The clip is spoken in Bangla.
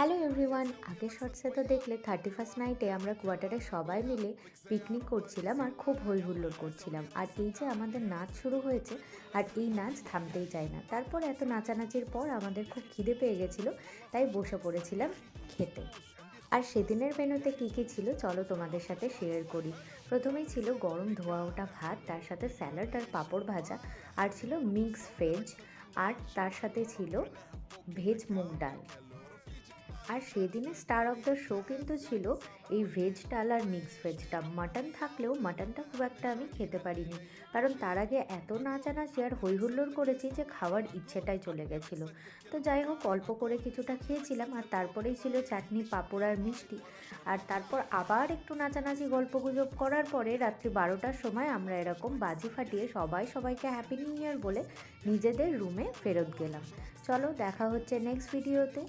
হ্যালো এভরিওয়ান, আগের শর্টসে তো দেখলে 31st নাইটে আমরা কোয়ার্টারে সবাই মিলে পিকনিক করছিলাম আর খুব হই হুল্লোড় করছিলাম। আর এই যে আমাদের নাচ শুরু হয়েছে, আর এই নাচ থামতেই চায় না। তারপর এত নাচানাচির পর আমাদের খুব খিদে পেয়ে গেছিলো, তাই বসে পড়েছিলাম খেতে। আর সেদিনের মেনুতে কী কী ছিল চলো তোমাদের সাথে শেয়ার করি। প্রথমেই ছিল গরম ধোয়া ওঠা ভাত, তার সাথে স্যালাড আর পাঁপড় ভাজা, আর ছিল মিক্স ভেজ, আর তার সাথে ছিল ভেজ মুগ ডাল। আর সেদিনের স্টার অফ দ্য শো কিন্তু ছিল এই ভেজ ডাল আর মিক্স ভেজটা। মাটন থাকলেও মাটনটা খুব একটা আমি খেতে পারিনি, কারণ তার আগে এত নাচানাচি আর হইহুল্লোড় করেছি যে খাওয়ার ইচ্ছেটাই চলে গেছিলো। তো যাই হোক, অল্প করে কিছুটা খেয়েছিলাম। আর তারপরেই ছিল চাটনি, পাঁপড় আর মিষ্টি। আর তারপর আবার একটু নাচানাচি গল্পগুজব করার পরে রাত্রি 12টার সময় আমরা এরকম বাজি ফাটিয়ে সবাই সবাইকে হ্যাপি নিউ ইয়ার বলে নিজেদের রুমে ফেরত গেলাম। চলো, দেখা হচ্ছে নেক্সট ভিডিওতে।